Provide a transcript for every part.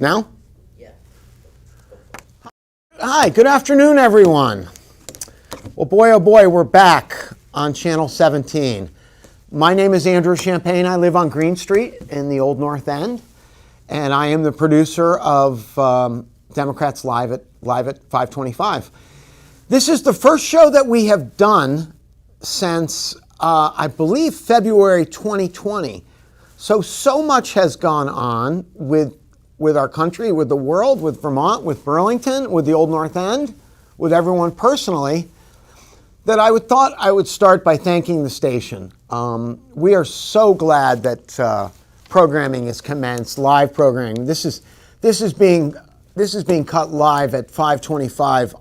Now? Yeah. Hi, good afternoon, everyone. Well, boy, oh boy, we're back on Channel 17. My name is Andrew Champagne. I live on Green Street in the Old North End, and I am the producer of Democrats Live at 525. This is the first show that we have done since, I believe, February 2020. So much has gone on with our country, with the world, with Vermont, with Burlington, with the Old North End, with everyone personally, that I thought I would start by thanking the station. We are so glad that programming is commenced, live programming. This is being cut live at 5:25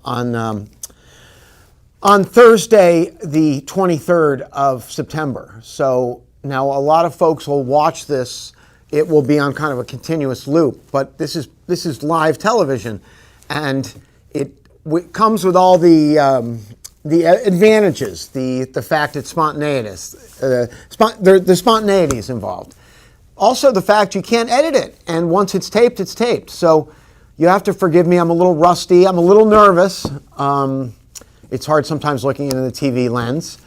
on Thursday, the 23rd of September. So now a lot of folks will watch this. It will be on kind of a continuous loop, but this is live television, and it comes with all the advantages, the fact it's spontaneous, the spontaneity is involved. Also, the fact you can't edit it, and once it's taped, it's taped. So you have to forgive me. I'm a little rusty. I'm a little nervous. It's hard sometimes looking into the TV lens,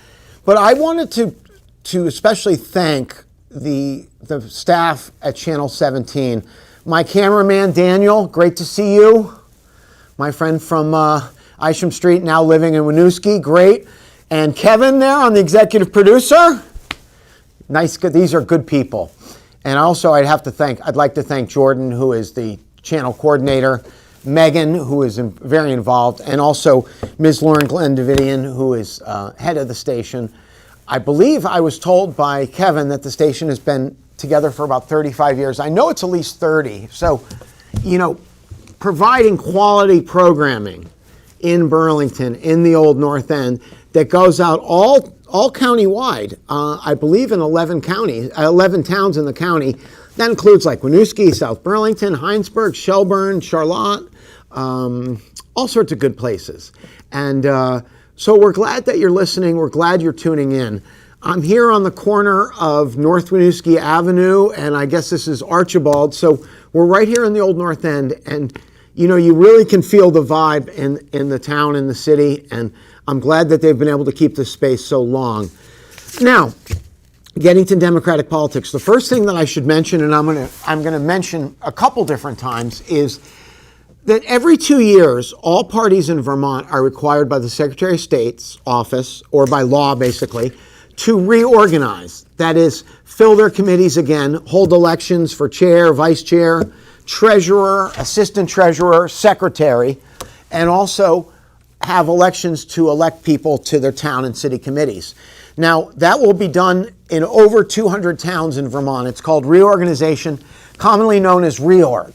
but I wanted to especially thank the staff at Channel 17. My cameraman, Daniel, great to see you. My friend from Isham Street, now living in Winooski, great. And Kevin there on the executive producer. Nice, good, these are good people. And also I'd like to thank Jordan, who is the channel coordinator, Megan, who is very involved, and also Ms. Lauren Glendavidian, who is head of the station. I believe I was told by Kevin that the station has been together for about 35 years. I know it's at least 30. So, providing quality programming in Burlington, in the Old North End, that goes out all county-wide. I believe in 11 towns in the county. That includes like Winooski, South Burlington, Heinsberg, Shelburne, Charlotte, all sorts of good places. And so we're glad that you're listening. We're glad you're tuning in. I'm here on the corner of North Winooski Avenue, and I guess this is Archibald. So we're right here in the Old North End, and you really can feel the vibe in the town, in the city, and I'm glad that they've been able to keep this space so long. Now, getting to Democratic politics, the first thing that I should mention, and I'm going to mention a couple different times, is that every 2 years, all parties in Vermont are required by the Secretary of State's office, or by law basically, to reorganize. That is, fill their committees again, hold elections for chair, vice chair, treasurer, assistant treasurer, secretary, and also have elections to elect people to their town and city committees. Now, that will be done in over 200 towns in Vermont. It's called reorganization, commonly known as reorg.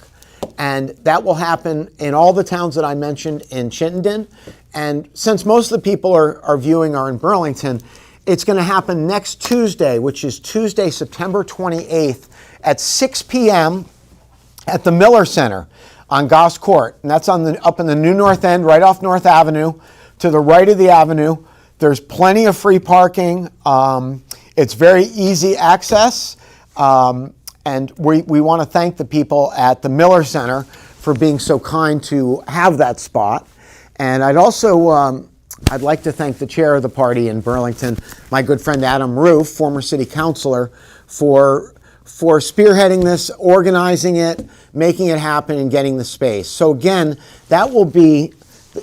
And that will happen in all the towns that I mentioned in Chittenden. And since most of the people are viewing are in Burlington, it's going to happen next Tuesday, which is Tuesday, September 28th at 6 p.m. at the Miller Center on Goss Court. And that's up in the New North End, right off North Avenue, to the right of the avenue. There's plenty of free parking. It's very easy access. And we want to thank the people at the Miller Center for being so kind to have that spot. And I'd also, I'd like to thank the chair of the party in Burlington, my good friend Adam Roof, former city councilor, for spearheading this, organizing it, making it happen, and getting the space. So again, that will be,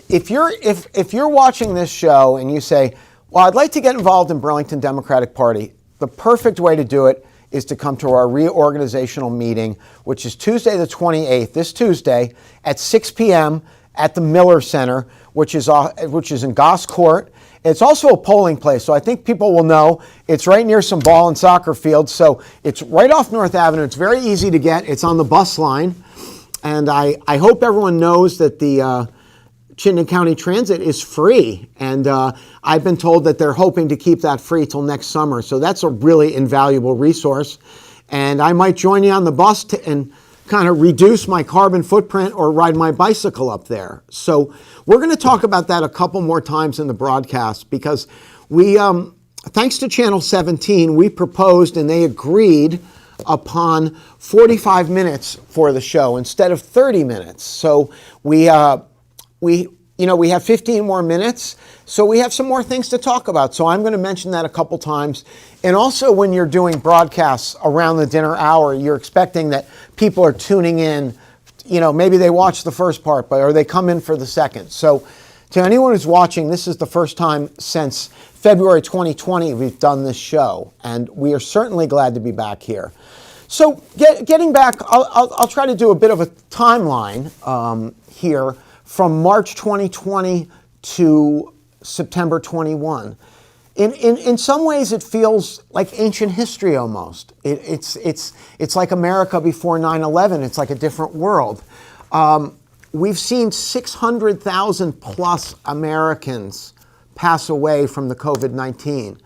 if you're watching this show and you say, well, I'd like to get involved in Burlington Democratic Party, the perfect way to do it is to come to our reorganizational meeting, which is Tuesday the 28th, this Tuesday, at 6 p.m. at the Miller Center, which is in Goss Court. It's also a polling place, so I think people will know. It's right near some ball and soccer fields, so it's right off North Avenue. It's very easy to get. It's on the bus line, and I hope everyone knows that the Chittenden County Transit is free, and I've been told that they're hoping to keep that free till next summer, so that's a really invaluable resource. And I might join you on the bus and kind of reduce my carbon footprint or ride my bicycle up there. So we're going to talk about that a couple more times in the broadcast, because we, thanks to Channel 17, we proposed and they agreed upon 45 minutes for the show instead of 30 minutes. So we have 15 more minutes, so we have some more things to talk about. So I'm going to mention that a couple times. And also, when you're doing broadcasts around the dinner hour, you're expecting that people are tuning in. Maybe they watch the first part, or they come in for the second. So to anyone who's watching, this is the first time since February 2020 we've done this show, and we are certainly glad to be back here. So getting back, I'll try to do a bit of a timeline here from March 2020 to September 21. In some ways, it feels like ancient history almost. It's like America before 9/11. It's like a different world. We've seen 600,000 plus Americans pass away from the COVID-19.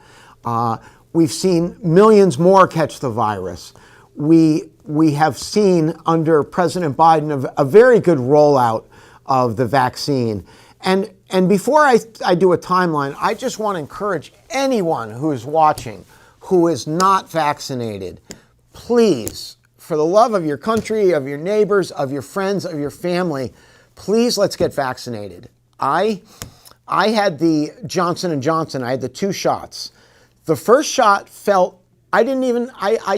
We've seen millions more catch the virus. We have seen under President Biden a very good rollout of the vaccine. And before I do a timeline, I just want to encourage anyone who is watching who is not vaccinated, please, for the love of your country, of your neighbors, of your friends, of your family, please let's get vaccinated. I had the Johnson & Johnson. I had the 2 shots. The first shot I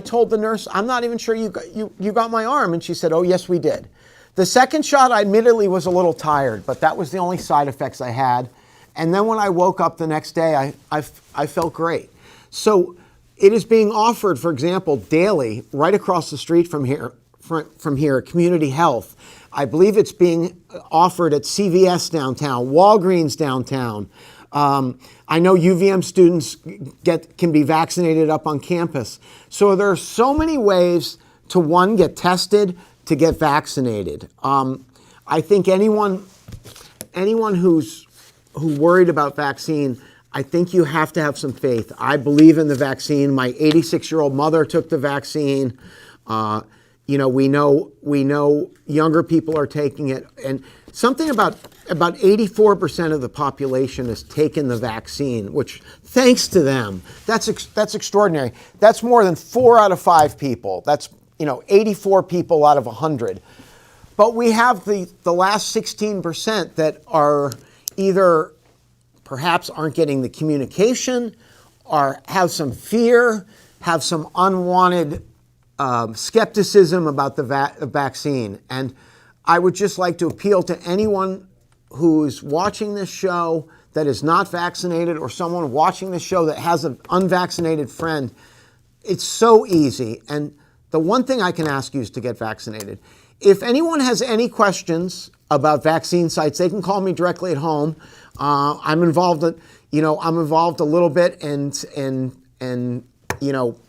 told the nurse, I'm not even sure you got my arm. And she said, oh, yes, we did. The second shot, I admittedly was a little tired, but that was the only side effects I had. And then when I woke up the next day, I felt great. So it is being offered, for example, daily, right across the street from here, Community Health. I believe it's being offered at CVS downtown, Walgreens downtown. I know UVM students can be vaccinated up on campus. So there are so many ways to, one, get tested, to get vaccinated. I think anyone who's worried about vaccine, I think you have to have some faith. I believe in the vaccine. My 86-year-old mother took the vaccine. We know younger people are taking it, and something about 84% of the population has taken the vaccine, which, thanks to them, that's extraordinary. That's more than 4 out of 5 people. That's 84 people out of 100. But we have the last 16% that are either perhaps aren't getting the communication, or have some fear, have some unwanted skepticism about the vaccine. And I would just like to appeal to anyone who's watching this show that is not vaccinated, or someone watching this show that has an unvaccinated friend. It's so easy. And the one thing I can ask you is to get vaccinated. If anyone has any questions about vaccine sites, they can call me directly at home. I'm involved a little bit in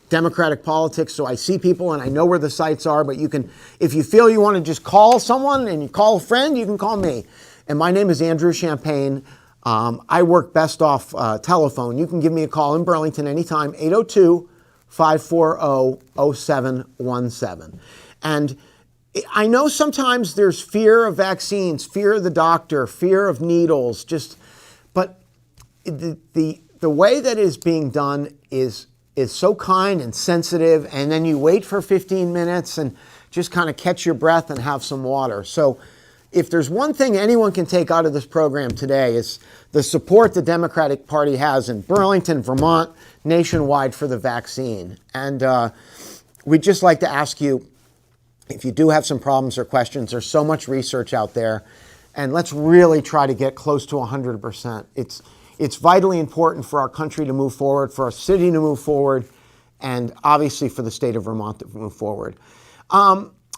Democratic politics, so I see people and I know where the sites are. But you can, if you feel you want to just call someone and you call a friend, you can call me. And my name is Andrew Champagne. I work best off telephone. You can give me a call in Burlington anytime, 802-540-0717. And I know sometimes there's fear of vaccines, fear of the doctor, fear of needles, but the way that it is being done is so kind and sensitive, and then you wait for 15 minutes and just kind of catch your breath and have some water. So if there's one thing anyone can take out of this program today, is the support the Democratic Party has in Burlington, Vermont, nationwide for the vaccine. And we'd just like to ask you, if you do have some problems or questions, there's so much research out there, and let's really try to get close to 100%. It's vitally important for our country to move forward, for our city to move forward, and obviously for the state of Vermont to move forward.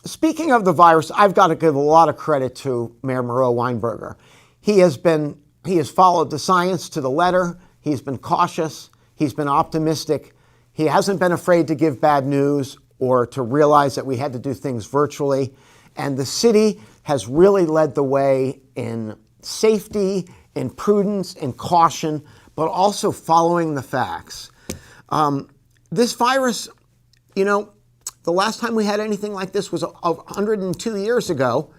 Speaking of the virus, I've got to give a lot of credit to Mayor Moreau Weinberger. He has followed the science to the letter. He's been cautious. He's been optimistic. He hasn't been afraid to give bad news or to realize that we had to do things virtually. And the city has really led the way in safety, in prudence, in caution, but also following the facts. This virus, the last time we had anything like this was 102 years ago.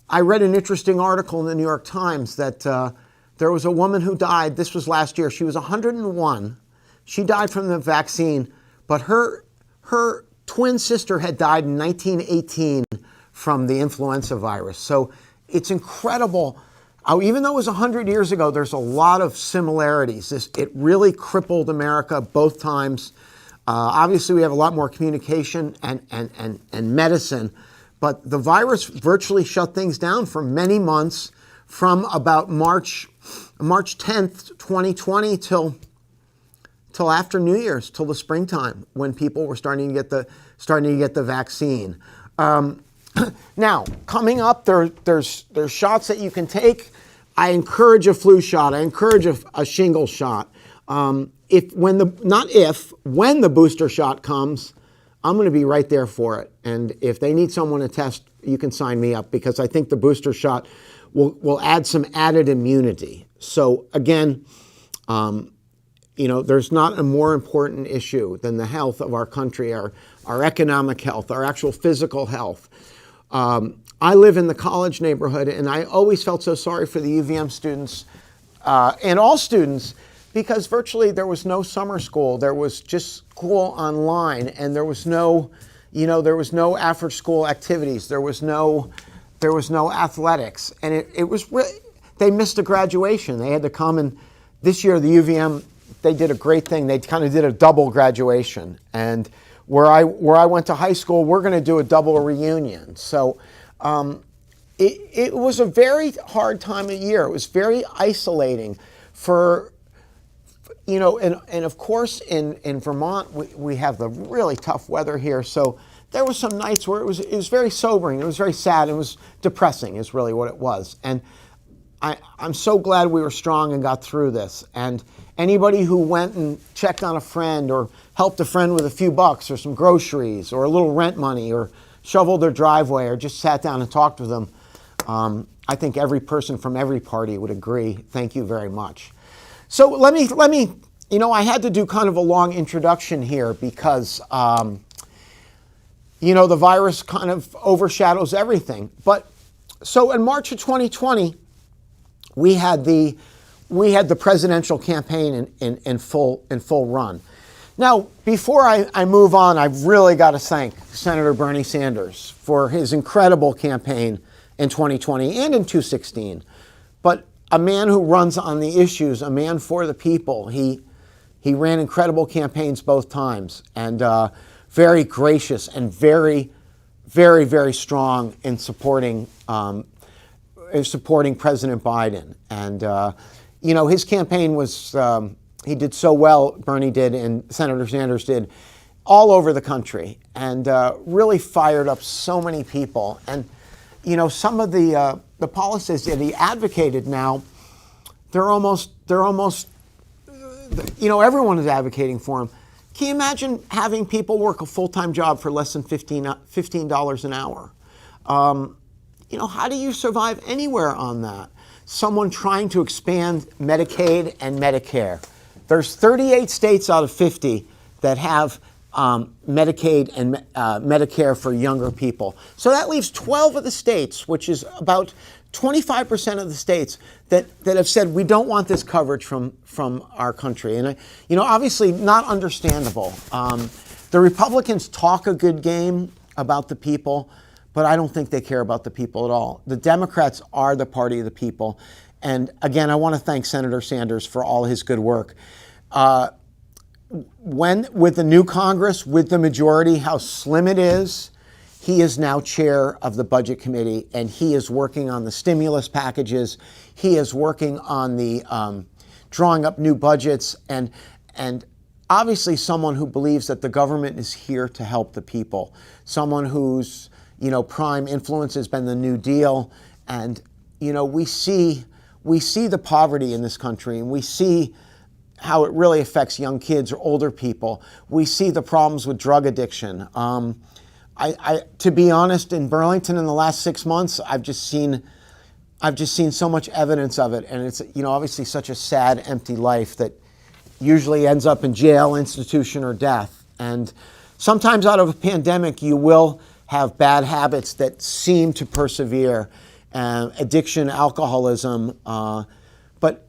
I read an interesting article in the New York Times that there was a woman who died. This was last year. She was 101. She died from the vaccine, but her twin sister had died in 1918 from the influenza virus. So it's incredible. Even though it was 100 years ago, there's a lot of similarities. It really crippled America both times. Obviously, we have a lot more communication and medicine, but the virus virtually shut things down for many months, from about March 10th, 2020 till after New Year's, till the springtime, when people were starting to get the vaccine. Now, coming up, there's shots that you can take. I encourage a flu shot. I encourage a shingle shot. When the booster shot comes, I'm going to be right there for it. And if they need someone to test, you can sign me up, because I think the booster shot will add some added immunity. So again, there's not a more important issue than the health of our country, our economic health, our actual physical health. I live in the college neighborhood, and I always felt so sorry for the UVM students and all students, because virtually there was no summer school. There was just school online, and there was no after school activities. There was no athletics, and it was really, they missed a graduation. They had to come, and this year the UVM, they did a great thing. They kind of did a double graduation, and where I went to high school, we're going to do a double reunion. So it was a very hard time of year. It was very isolating and of course in Vermont, we have the really tough weather here. So there was some nights where it was very sobering. It was very sad. It was depressing is really what it was. And I'm so glad we were strong and got through this. And anybody who went and checked on a friend or helped a friend with a few bucks or some groceries or a little rent money or shoveled their driveway or just sat down and talked with them, I think every person from every party would agree. Thank you very much. So let me, I had to do kind of a long introduction here because, the virus kind of overshadows everything. But so in March of 2020, we had the presidential campaign in full run. Now, before I move on, I've really got to thank Senator Bernie Sanders for his incredible campaign in 2020 and in 2016. But a man who runs on the issues, a man for the people. He ran incredible campaigns both times, and very gracious and very, very, very strong in supporting President Biden. And his campaign was, he did so well, Bernie did and Senator Sanders did, all over the country, and really fired up so many people. And some of the policies that he advocated now, they're almost everyone is advocating for him. Can you imagine having people work a full-time job for less than $15 an hour? How do you survive anywhere on that? Someone trying to expand Medicaid and Medicare. There's 38 states out of 50 that have Medicaid and Medicare for younger people. So that leaves 12 of the states, which is about 25% of the states that have said we don't want this coverage from our country. And obviously not understandable. The Republicans talk a good game about the people, but I don't think they care about the people at all. The Democrats are the party of the people. And again, I want to thank Senator Sanders for all his good work. With the new Congress, with the majority, how slim it is, he is now chair of the Budget Committee, and he is working on the stimulus packages. He is working on the drawing up new budgets, and obviously someone who believes that the government is here to help the people. Someone whose prime influence has been the New Deal, and we see the poverty in this country, and we see how it really affects young kids or older people. We see the problems with drug addiction. To be honest, in Burlington in the last 6 months, I've just seen so much evidence of it, and it's obviously such a sad, empty life that usually ends up in jail, institution, or death. And sometimes out of a pandemic, you will have bad habits that seem to persevere, addiction, alcoholism. But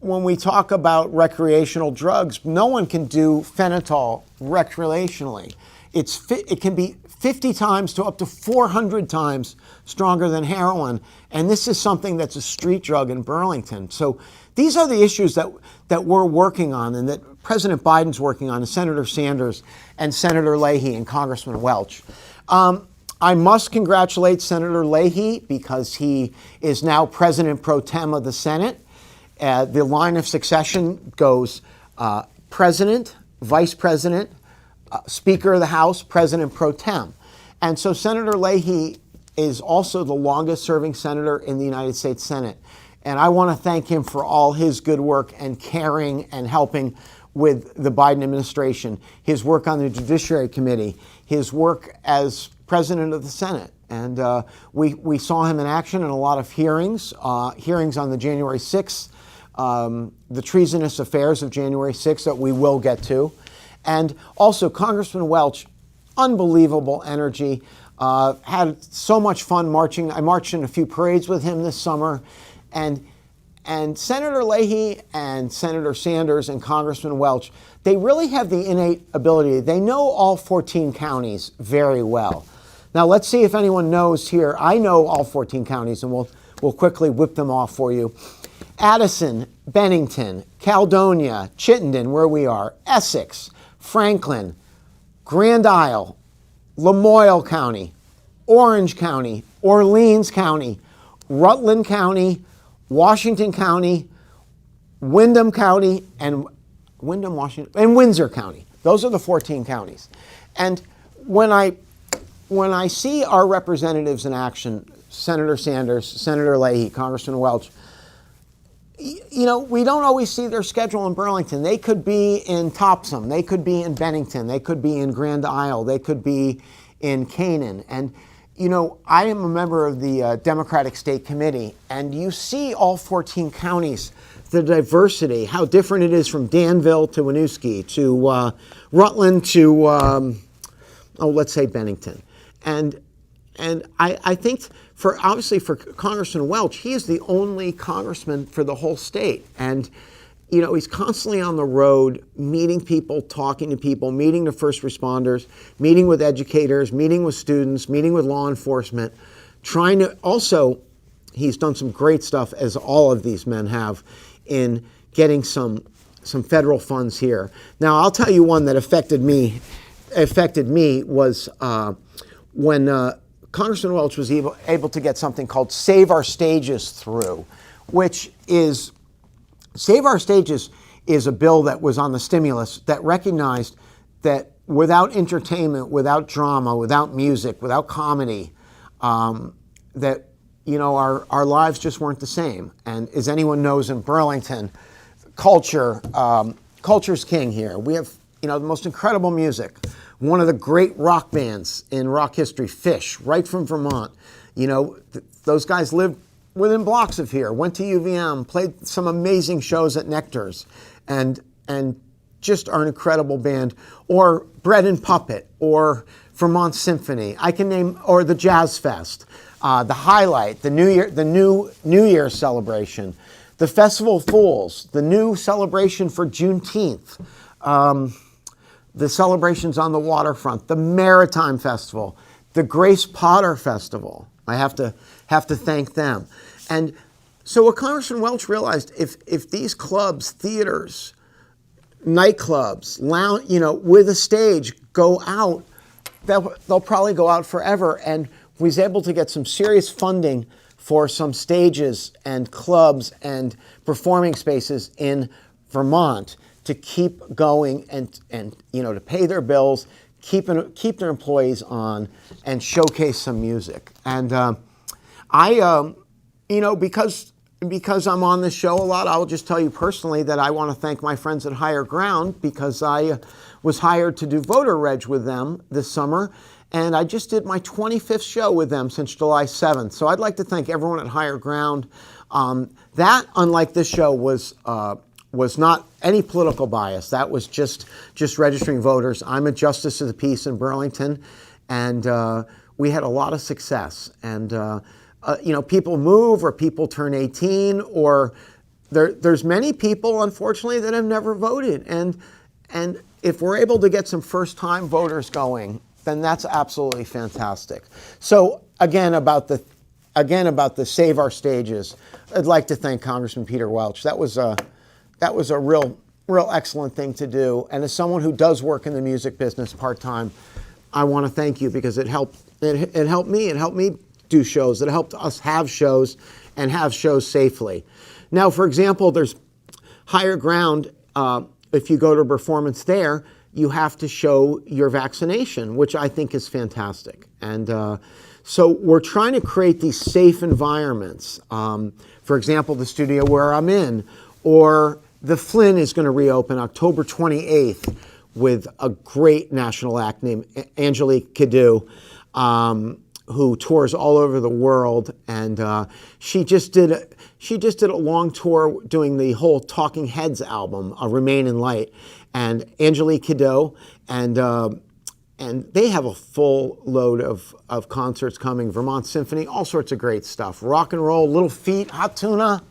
when we talk about recreational drugs, no one can do fentanyl recreationally. It can be 50 times to up to 400 times stronger than heroin. And this is something that's a street drug in Burlington. So these are the issues that we're working on and that President Biden's working on, and Senator Sanders and Senator Leahy and Congressman Welch. I must congratulate Senator Leahy because he is now President Pro Tem of the Senate. The line of succession goes President, Vice President, Speaker of the House, President Pro Tem. And so Senator Leahy is also the longest serving senator in the United States Senate. And I want to thank him for all his good work and caring and helping with the Biden administration, his work on the Judiciary Committee, his work as President of the Senate. And we saw him in action in a lot of hearings on the January 6th, the treasonous affairs of January 6th that we will get to. And also Congressman Welch, unbelievable energy, had so much fun marching. I marched in a few parades with him this summer. And Senator Leahy and Senator Sanders and Congressman Welch, they really have the innate ability. They know all 14 counties very well. Now let's see if anyone knows here. I know all 14 counties, and we'll quickly whip them off for you. Addison, Bennington, Caledonia, Chittenden, where we are, Essex, Franklin, Grand Isle, Lamoille County, Orange County, Orleans County, Rutland County, Washington County, Windham County, and Windsor County. Those are the 14 counties. And when I see our representatives in action, Senator Sanders, Senator Leahy, Congressman Welch, you know, we don't always see their schedule in Burlington. They could be in Topsom, they could be in Bennington, they could be in Grand Isle, they could be in Canaan. And you know, I am a member of the Democratic State Committee, and you see all 14 counties, the diversity, how different it is from Danville to Winooski to Rutland to, let's say Bennington. And I think obviously for Congressman Welch, he is the only congressman for the whole state. And you know, he's constantly on the road, meeting people, talking to people, meeting the first responders, meeting with educators, meeting with students, meeting with law enforcement, trying to also, he's done some great stuff, as all of these men have, in getting some federal funds here. Now, I'll tell you one that affected me was when Congressman Welch was able to get something called Save Our Stages through, which is Save Our Stages is a bill that was on the stimulus that recognized that without entertainment, without drama, without music, without comedy, that, you know, our lives just weren't the same. And as anyone knows in Burlington, culture's king here. We have, you know, the most incredible music. One of the great rock bands in rock history, Phish, right from Vermont. You know, those guys lived within blocks of here, went to UVM, played some amazing shows at Nectar's, and just are an incredible band. Or Bread and Puppet, or Vermont Symphony. I can name, or the Jazz Fest, the Highlight, the New Year's celebration, the Festival of Fools, the new celebration for Juneteenth, the celebrations on the waterfront, the Maritime Festival, the Grace Potter Festival. I have to thank them. And so what Congressman Welch realized, if these clubs, theaters, nightclubs, lounge, you know, with a stage go out, they'll probably go out forever. And was able to get some serious funding for some stages and clubs and performing spaces in Vermont to keep going and you know, to pay their bills, keep their employees on, and showcase some music. And you know, because I'm on this show a lot, I'll just tell you personally that I want to thank my friends at Higher Ground, because I was hired to do voter reg with them this summer, and I just did my 25th show with them since July 7th. So I'd like to thank everyone at Higher Ground. That, unlike this show, was not any political bias. That was just registering voters. I'm a justice of the peace in Burlington, and we had a lot of success. And you know, people move, or people turn 18, or there's many people, unfortunately, that have never voted. And if we're able to get some first-time voters going, then that's absolutely fantastic. So again, about the Save Our Stages, I'd like to thank Congressman Peter Welch. That was a real excellent thing to do. And as someone who does work in the music business part-time, I want to thank you because it helped me do shows. It helped us have shows and have shows safely. Now, for example, there's Higher Ground. If you go to a performance there, you have to show your vaccination, which I think is fantastic. And so we're trying to create these safe environments. For example, the studio where I'm in, or the Flynn is going to reopen October 28th with a great national act named Angelique Kiddo, who tours all over the world, and she just did a long tour doing the whole Talking Heads album, Remain in Light, and Angelique Kiddo, and they have a full load of concerts coming. Vermont Symphony, all sorts of great stuff. Rock and Roll, Little Feat, Hot Tuna,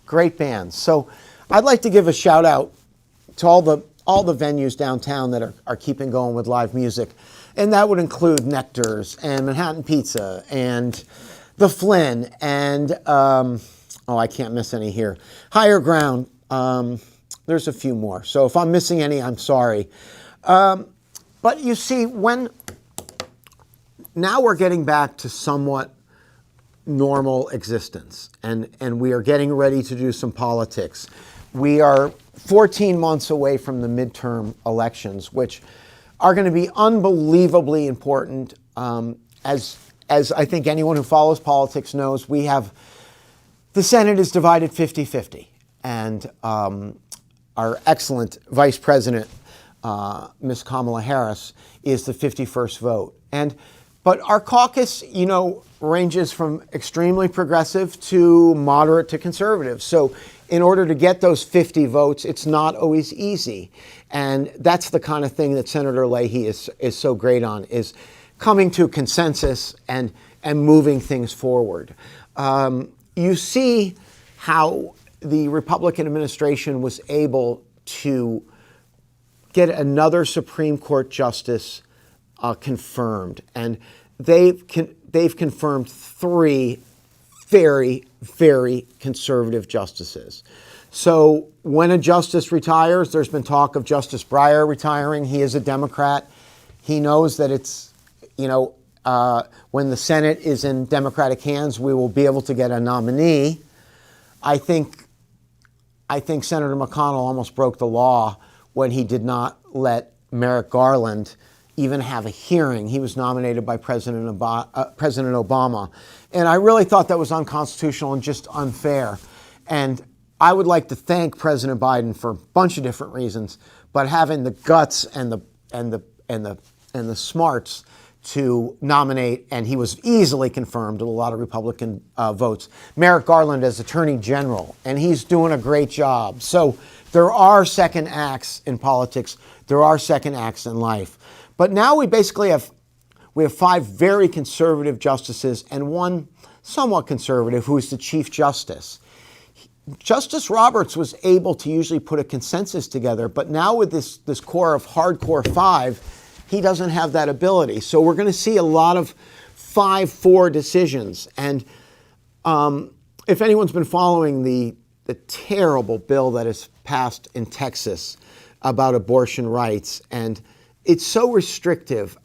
great bands. So I'd like to give a shout out to all the venues downtown that are keeping going with live music. And that would include Nectar's and Manhattan Pizza and the Flynn and, I can't miss any here. Higher Ground, there's a few more. So if I'm missing any, I'm sorry. But you see, now we're getting back to somewhat normal existence, and we are getting ready to do some politics. We are 14 months away from the midterm elections, which are going to be unbelievably important. As I think anyone who follows politics knows, the Senate is divided 50-50. And our excellent Vice President, Ms. Kamala Harris, is the 51st vote. But our caucus, ranges from extremely progressive to moderate to conservative. So in order to get those 50 votes, it's not always easy. And that's the kind of thing that Senator Leahy is so great on, is coming to consensus and moving things forward. You see how the Republican administration was able to get another Supreme Court justice confirmed. And they've confirmed 3 very, very conservative justices. So when a justice retires, there's been talk of Justice Breyer retiring. He is a Democrat. He knows that it's, when the Senate is in Democratic hands, we will be able to get a nominee. I think Senator McConnell almost broke the law when he did not let Merrick Garland even have a hearing. He was nominated by President Obama. And I really thought that was unconstitutional and just unfair. And I would like to thank President Biden for a bunch of different reasons, but having the guts and the smarts to nominate, and he was easily confirmed with a lot of Republican votes, Merrick Garland as Attorney General, and he's doing a great job. So there are second acts in politics. There are second acts in life. But now we basically have 5 very conservative justices and one somewhat conservative who is the Chief Justice. Justice Roberts was able to usually put a consensus together, but now with this core of hardcore 5, he doesn't have that ability. So we're going to see a lot of 5-4 decisions. And if anyone's been following the terrible bill that is passed in Texas about abortion rights, and it's so restrictive.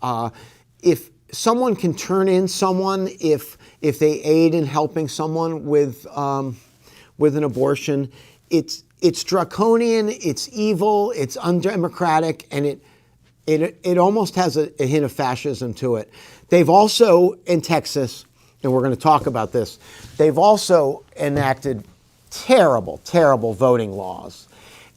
If someone can turn in someone, if they aid in helping someone with an abortion, it's draconian, it's evil, it's undemocratic, and it almost has a hint of fascism to it. They've also, in Texas, and we're going to talk about this, they've also enacted terrible, terrible voting laws.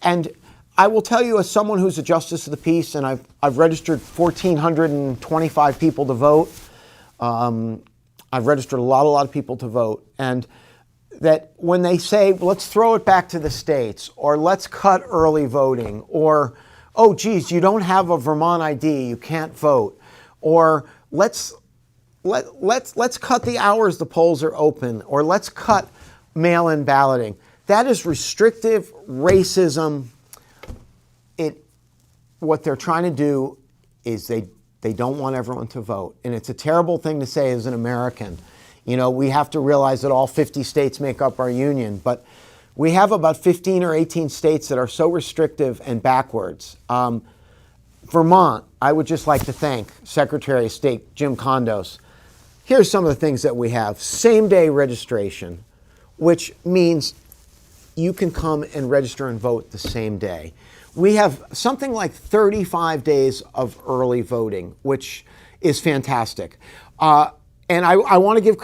And I will tell you, as someone who's a justice of the peace, and I've registered 1,425 people to vote. I've registered a lot of people to vote, and that when they say, let's throw it back to the states, or let's cut early voting, or, oh, geez, you don't have a Vermont ID, you can't vote, or let's cut the hours the polls are open, or let's cut mail-in balloting. That is restrictive racism. What they're trying to do is they don't want everyone to vote. And it's a terrible thing to say as an American. You know, we have to realize that all 50 states make up our union, but we have about 15 or 18 states that are so restrictive and backwards. Vermont, I would just like to thank Secretary of State Jim Condos. Here's some of the things that we have. Same-day registration, which means you can come and register and vote the same day. We have something like 35 days of early voting, which is fantastic. And I want to give,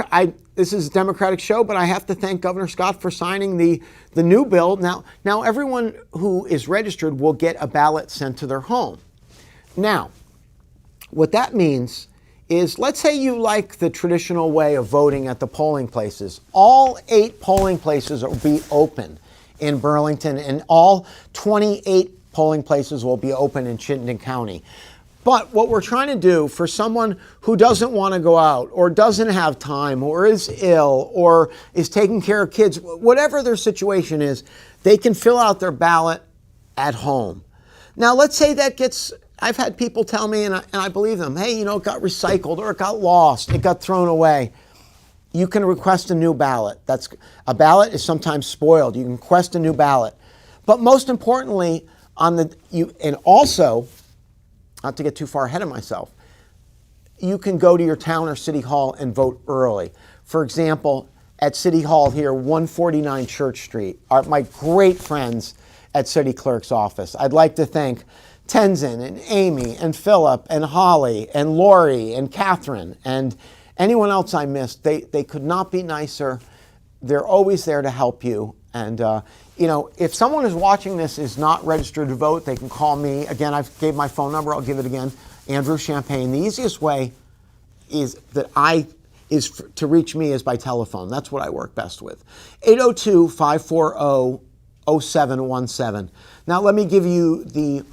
this is a Democratic show, but I have to thank Governor Scott for signing the new bill. Now everyone who is registered will get a ballot sent to their home. Now, what that means is, let's say you like the traditional way of voting at the polling places. All 8 polling places will be open in Burlington, and all 28 polling places will be open in Chittenden County. But what we're trying to do for someone who doesn't want to go out or doesn't have time or is ill or is taking care of kids, whatever their situation is, they can fill out their ballot at home. Now, let's say that gets, I've had people tell me, and I believe them, hey, you know, it got recycled or it got lost, it got thrown away. You can request a new ballot. A ballot is sometimes spoiled. You can request a new ballot. But most importantly, and also, not to get too far ahead of myself, you can go to your town or city hall and vote early. For example, at City Hall here, 149 Church Street, are my great friends at City Clerk's office. I'd like to thank Tenzin and Amy and Philip and Holly and Lori and Catherine and anyone else I missed. They could not be nicer. They're always there to help you. And you know, if someone is watching this is not registered to vote, they can call me. Again, I gave my phone number. I'll give it again. Andrew Champagne. The easiest way to reach me is by telephone. That's what I work best with. 802-540-0717. Now let me give you the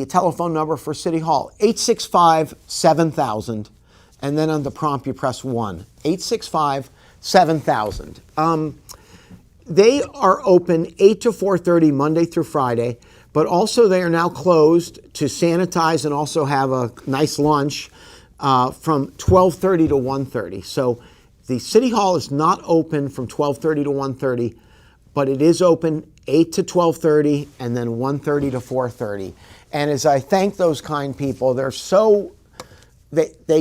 telephone number for City Hall. 865-7000. And then on the prompt you press 1. 865-7000. They are open 8 to 4:30 Monday through Friday, but also they are now closed to sanitize and also have a nice lunch from 12:30 to 1:30. So the City Hall is not open from 12:30 to 1:30, but it is open 8 to 12:30 and then 1:30 to 4:30. And as I thank those kind people, they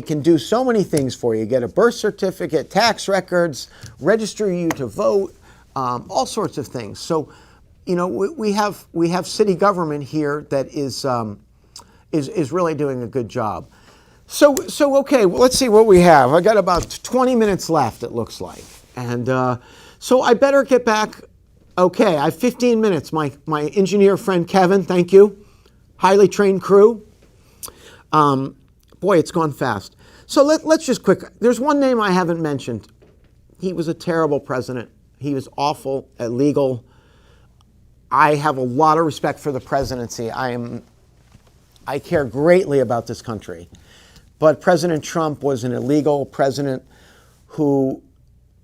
can do so many things for you. Get a birth certificate, tax records, register you to vote, all sorts of things. So, you know, we have city government here that is really doing a good job. So okay, well, let's see what we have. I got about 20 minutes left, it looks like, and so I better get back. Okay, I have 15 minutes. My engineer friend Kevin, thank you. Highly trained crew. Boy, it's gone fast. So let's just there's one name I haven't mentioned. He was a terrible president. He was awful, illegal. I have a lot of respect for the presidency. I care greatly about this country. But President Trump was an illegal president who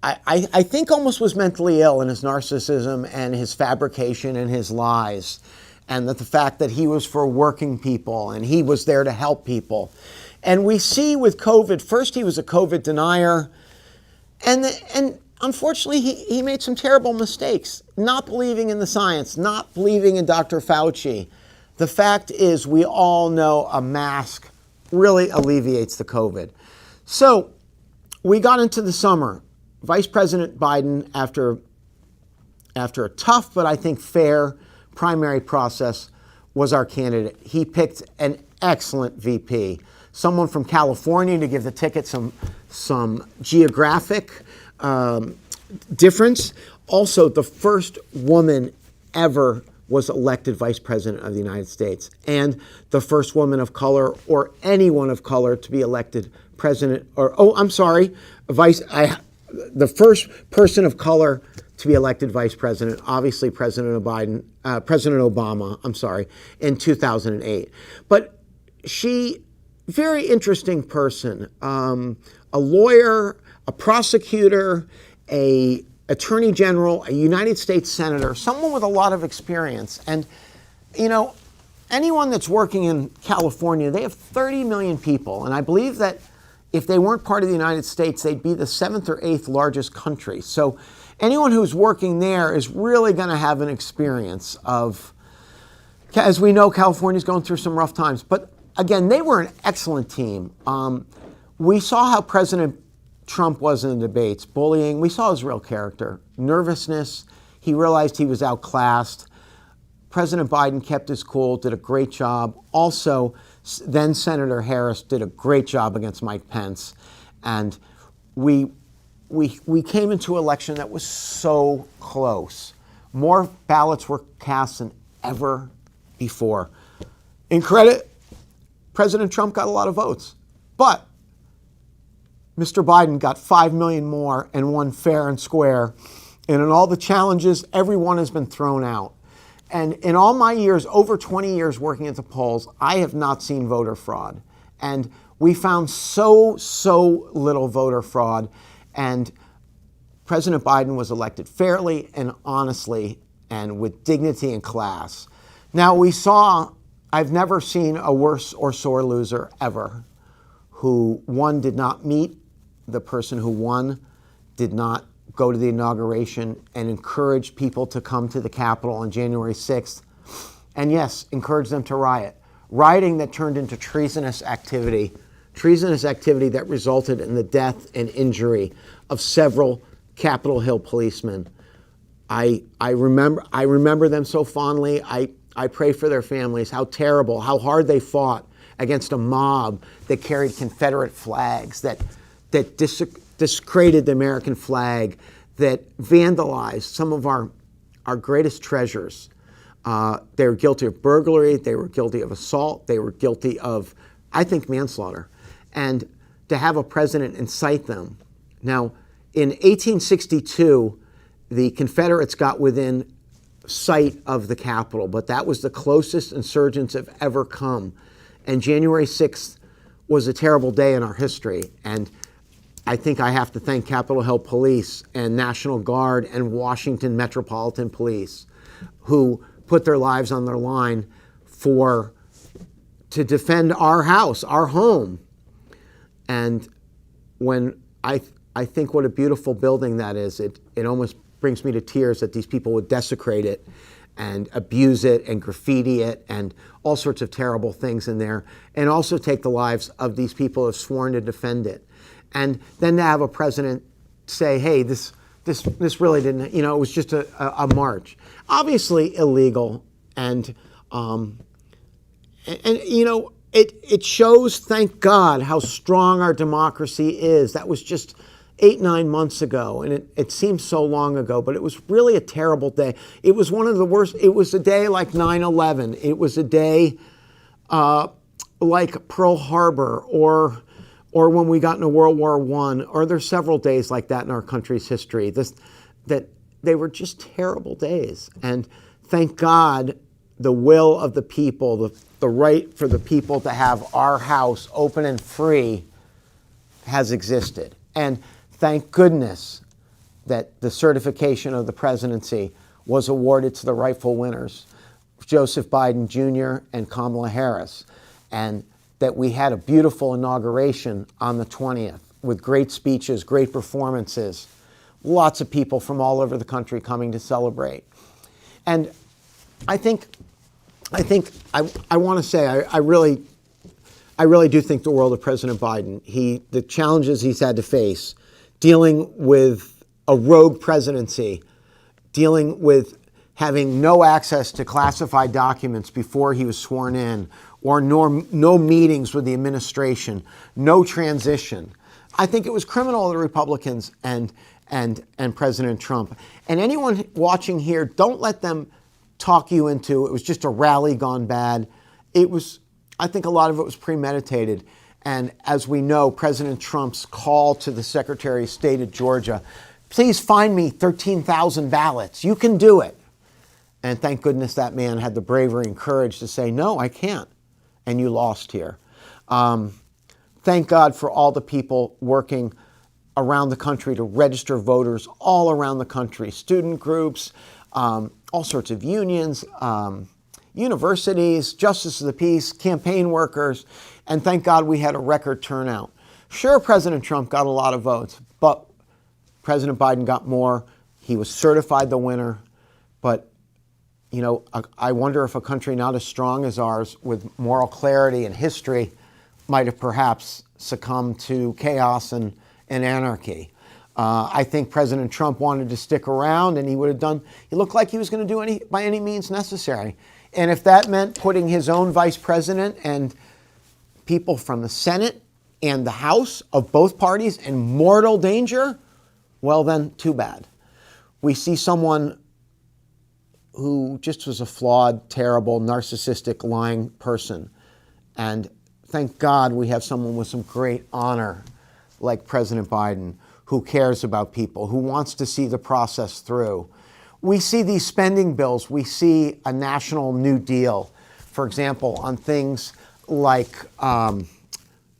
I think almost was mentally ill in his narcissism and his fabrication and his lies. And that the fact that he was for working people and he was there to help people. And we see with COVID, first he was a COVID denier, and unfortunately he made some terrible mistakes, not believing in the science, not believing in Dr. Fauci. The fact is, we all know a mask really alleviates the COVID. So we got into the summer. Vice President Biden, after a tough but I think fair primary process, was our candidate. He picked an excellent VP, someone from California to give the ticket some geographic difference. Also, the first woman ever was elected Vice President of the United States, and the first woman of color or anyone of color to be elected president, the first person of color to be elected vice president, obviously President Obama, in 2008. But she, very interesting person, a lawyer, a prosecutor, a attorney general, a United States senator, someone with a lot of experience. And, anyone that's working in California, they have 30 million people. And I believe that if they weren't part of the United States, they'd be the 7th or 8th largest country. So anyone who's working there is really going to have an experience of, as we know, California's going through some rough times. But again, they were an excellent team. We saw how President Trump was in the debates, bullying. We saw his real character, nervousness. He realized he was outclassed. President Biden kept his cool, did a great job. Also, then Senator Harris did a great job against Mike Pence. And we came into an election that was so close. More ballots were cast than ever before. In credit, President Trump got a lot of votes. But Mr. Biden got 5 million more and won fair and square. And in all the challenges, everyone has been thrown out. And in all my years, over 20 years working at the polls, I have not seen voter fraud. And we found so little voter fraud. And President Biden was elected fairly and honestly and with dignity and class. Now we saw, I've never seen a worse or sore loser ever, who one did not meet the person who won, did not go to the inauguration and encourage people to come to the Capitol on January 6th. And yes, encourage them to riot. Rioting that turned into treasonous activity that resulted in the death and injury of several Capitol Hill policemen. I remember them so fondly. I pray for their families, how terrible, how hard they fought against a mob that carried Confederate flags, that discredited the American flag, that vandalized some of our greatest treasures. They were guilty of burglary, they were guilty of assault, they were guilty of, I think, manslaughter. And to have a president incite them. Now, in 1862, the Confederates got within sight of the Capitol, but that was the closest insurgents have ever come. And January 6th was a terrible day in our history. And I think I have to thank Capitol Hill Police and National Guard and Washington Metropolitan Police, who put their lives on their line to defend our house, our home. And when I think what a beautiful building that is, it almost brings me to tears that these people would desecrate it and abuse it and graffiti it and all sorts of terrible things in there, and also take the lives of these people who have sworn to defend it. And then to have a president say, hey, this really didn't, it was just a march. Obviously illegal, and it shows, thank God, how strong our democracy is. That was just 8-9 months ago, and it seems so long ago, but it was really a terrible day. It was one of the worst. It was a day like 9/11. It was a day like Pearl Harbor, or when we got into World War I, or there's several days like that in our country's history. That they were just terrible days. And thank God, the will of the people, the right for the people to have our house open and free has existed. And thank goodness that the certification of the presidency was awarded to the rightful winners, Joseph Biden Jr. and Kamala Harris, and that we had a beautiful inauguration on the 20th with great speeches, great performances, lots of people from all over the country coming to celebrate. And I want to say, I really do think the world of President Biden. The challenges he's had to face, dealing with a rogue presidency, dealing with having no access to classified documents before he was sworn in, or no meetings with the administration, no transition. I think it was criminal of the Republicans and President Trump. And anyone watching here, don't let them talk you into it was just a rally gone bad. I think a lot of it was premeditated. And as we know, President Trump's call to the Secretary of State of Georgia, please find me 13,000 ballots. You can do it. And thank goodness that man had the bravery and courage to say, no, I can't. And you lost here. Thank God for all the people working around the country to register voters all around the country, student groups, all sorts of unions, universities, justice of the peace, campaign workers, and thank God we had a record turnout. Sure, President Trump got a lot of votes, but President Biden got more. He was certified the winner, but you know, I wonder if a country not as strong as ours with moral clarity and history might have perhaps succumbed to chaos and anarchy. I think President Trump wanted to stick around, and he looked like he was going to do by any means necessary. And if that meant putting his own vice president and people from the Senate and the House of both parties in mortal danger, well then, too bad. We see someone who just was a flawed, terrible, narcissistic, lying person. And thank God we have someone with some great honor like President Biden, who cares about people, who wants to see the process through. We see these spending bills. We see a national New Deal, for example, on things like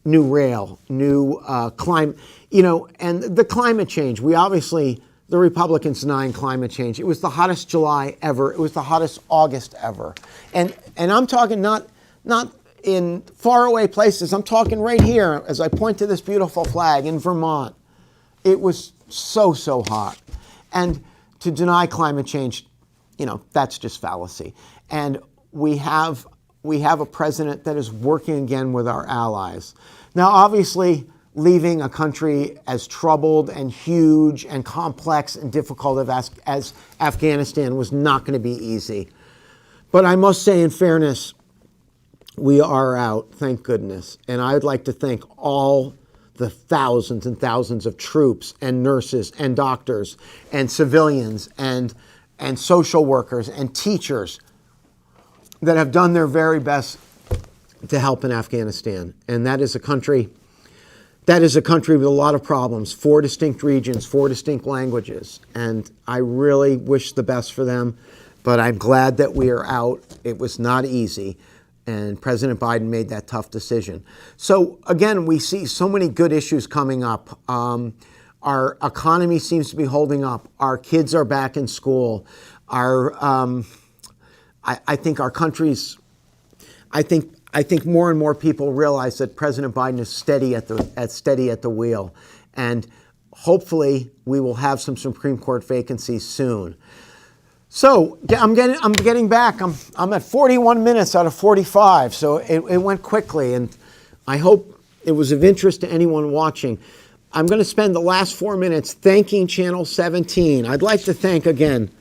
new rail, new climate, and the climate change. The Republicans denying climate change. It was the hottest July ever. It was the hottest August ever. And I'm talking not in faraway places. I'm talking right here as I point to this beautiful flag in Vermont. It was so hot. And to deny climate change, that's just fallacy. And we have a president that is working again with our allies. Now, obviously, leaving a country as troubled and huge and complex and difficult as Afghanistan was not going to be easy. But I must say, in fairness, we are out, thank goodness. And I'd like to thank all the thousands and thousands of troops and nurses and doctors and civilians and social workers and teachers that have done their very best to help in Afghanistan. And that is a country with a lot of problems, 4 distinct regions, 4 distinct languages. And I really wish the best for them, but I'm glad that we are out. It was not easy. And President Biden made that tough decision. So again, we see so many good issues coming up. Our economy seems to be holding up. Our kids are back in school. I think our country's, I think more and more people realize that President Biden is steady at the wheel. And hopefully we will have some Supreme Court vacancies soon. So I'm getting back. I'm at 41 minutes out of 45, so it went quickly, and I hope it was of interest to anyone watching. I'm going to spend the last 4 minutes thanking Channel 17. I'd like to thank again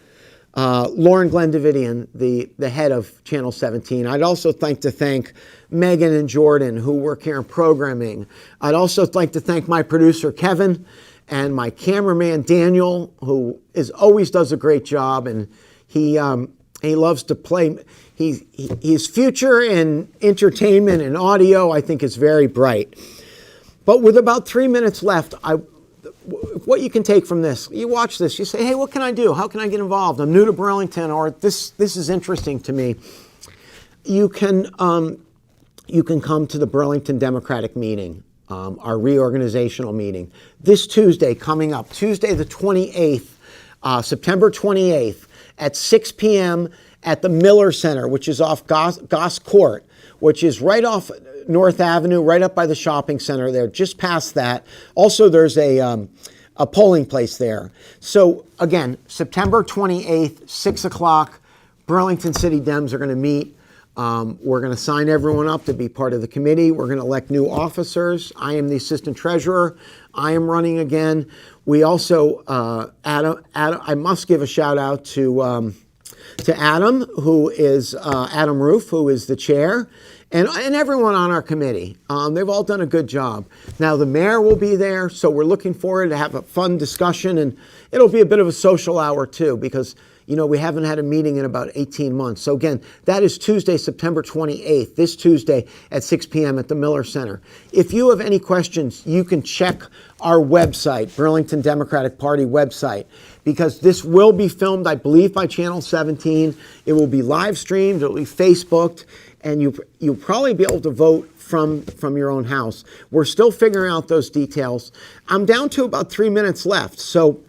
Lauren Glendavidian, the head of Channel 17. I'd also like to thank Megan and Jordan, who work here in programming. I'd also like to thank my producer Kevin, and my cameraman, Daniel, who always does a great job, and he loves to play. His future in entertainment and audio, I think, is very bright. But with about 3 minutes left, what you can take from this, you watch this, you say, hey, what can I do? How can I get involved? I'm new to Burlington, or this is interesting to me. You can come to the Burlington Democratic meeting. Our reorganizational meeting this Tuesday coming up, Tuesday the 28th, September 28th at 6 p.m. at the Miller Center, which is off Goss Court, which is right off North Avenue, right up by the shopping center there, just past that. Also, there's a polling place there. So again, September 28th, 6 o'clock, Burlington City Dems are going to meet. We're going to sign everyone up to be part of the committee. We're going to elect new officers. I am the assistant treasurer. I am running again. We also, Adam, I must give a shout out to Adam, who is Adam Roof, who is the chair, and everyone on our committee. They've all done a good job. Now the mayor will be there, so we're looking forward to have a fun discussion, and it'll be a bit of a social hour too, because we haven't had a meeting in about 18 months. So again, that is Tuesday, September 28th, this Tuesday at 6 p.m. at the Miller Center. If you have any questions, you can check our website, Burlington Democratic Party website, because this will be filmed, I believe, by Channel 17. It will be live streamed, it will be Facebooked, and you'll probably be able to vote from your own house. We're still figuring out those details. I'm down to about 3 minutes left. So,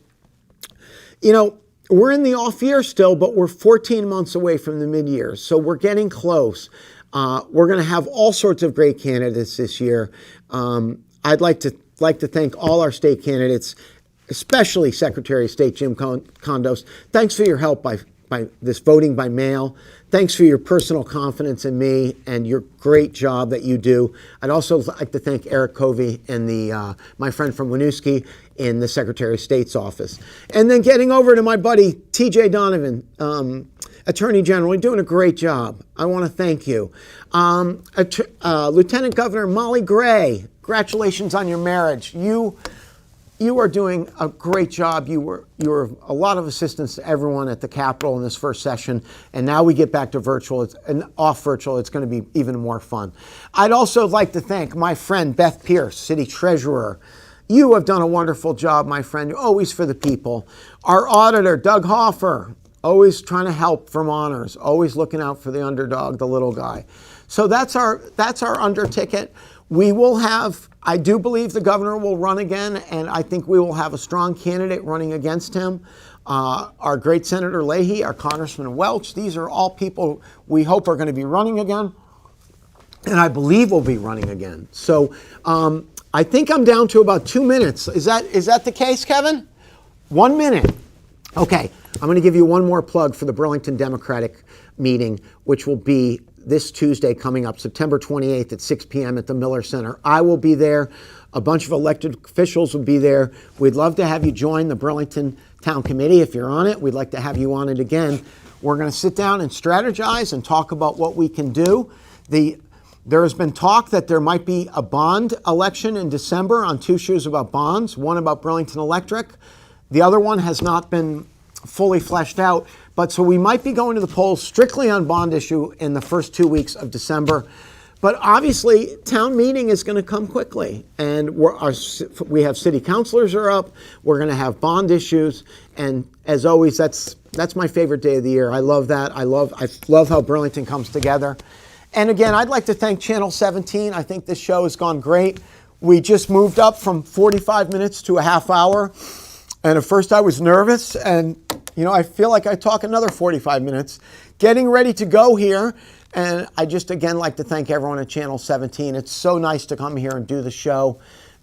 we're in the off year still, but we're 14 months away from the mid-year. So we're getting close. We're going to have all sorts of great candidates this year. I'd like to thank all our state candidates, especially Secretary of State Jim Kondos. Thanks for your help by this voting by mail. Thanks for your personal confidence in me and your great job that you do. I'd also like to thank Eric Covey and my friend from Winooski in the Secretary of State's office. And then getting over to my buddy, TJ Donovan, Attorney General. You're doing a great job. I want to thank you. Lieutenant Governor Molly Gray, congratulations on your marriage. You are doing a great job. You were a lot of assistance to everyone at the Capitol in this first session, and now we get back to virtual and off virtual. It's going to be even more fun. I'd also like to thank my friend Beth Pierce, City Treasurer. You have done a wonderful job, my friend. You're always for the people. Our auditor, Doug Hoffer, always trying to help from honors, always looking out for the underdog, the little guy. So that's our under ticket. We will have, I do believe the governor will run again, and I think we will have a strong candidate running against him. Our great Senator Leahy, our Congressman Welch, these are all people we hope are going to be running again, and I believe will be running again. So I think I'm down to about 2 minutes. Is that the case, Kevin? 1 minute. Okay, I'm going to give you one more plug for the Burlington Democratic meeting, which will be this Tuesday coming up, September 28th at 6 p.m. at the Miller Center. I will be there. A bunch of elected officials will be there. We'd love to have you join the Burlington Town Committee. If you're on it, we'd like to have you on it again. We're going to sit down and strategize and talk about what we can do. There has been talk that there might be a bond election in December on two issues about bonds, one about Burlington Electric. The other one has not been fully fleshed out, but so we might be going to the polls strictly on bond issue in the first 2 weeks of December. But obviously, town meeting is going to come quickly, and we have city councilors are up. We're going to have bond issues, and as always, that's my favorite day of the year. I love that. I love how Burlington comes together. And again, I'd like to thank Channel 17. I think this show has gone great. We just moved up from 45 minutes to a half hour. And at first I was nervous, and I feel like I talk another 45 minutes. Getting ready to go here, and I just again like to thank everyone at Channel 17. It's so nice to come here and do the show.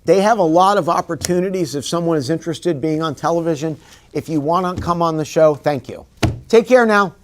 They have a lot of opportunities if someone is interested in being on television. If you want to come on the show, thank you. Take care now.